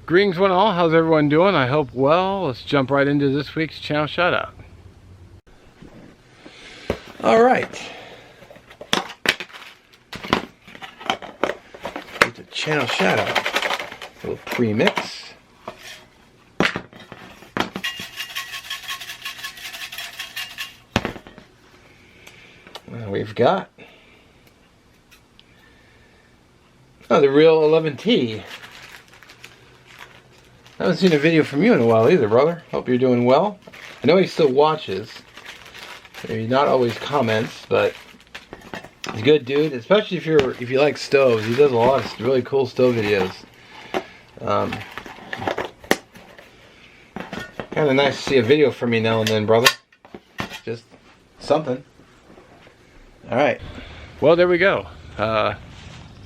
Greetings one all, how's everyone doing? I hope well. Let's jump right into this week's channel shout out. Alright. It's a channel shout out. A little pre-mix. We've got the Thereal111t. I haven't seen a video from you in a while either, brother. Hope you're doing well. I know he still watches. Maybe not always comments, but he's a good dude. Especially if you like stoves. He does a lot of really cool stove videos. Kind of nice to see a video from you now and then, brother. Just something. All right. Well, there we go.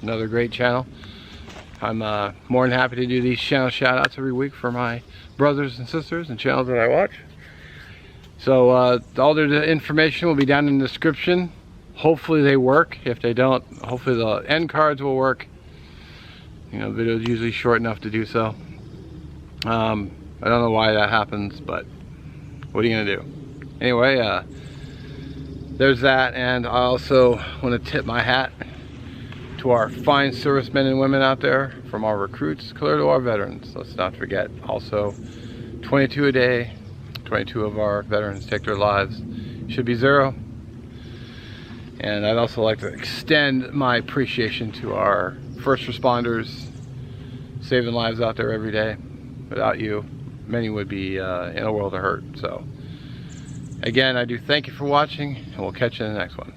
Another great channel. I'm more than happy to do these channel shout outs every week for my brothers and sisters and channels that I watch. So all their information will be down in the description. Hopefully they work. If they don't, hopefully the end cards will work. You know, the video is usually short enough to do so. I don't know why that happens, but what are you gonna do? Anyway, there's that, and I also want to tip my hat to our fine servicemen and women out there, from our recruits clear to our veterans. Let's not forget also 22 a day. 22 of our veterans take their lives. Should be 0. And I'd also like to extend my appreciation to our first responders saving lives out there every day. Without you, many would be in a world of hurt. So again, I do thank you for watching, and we'll catch you in the next one.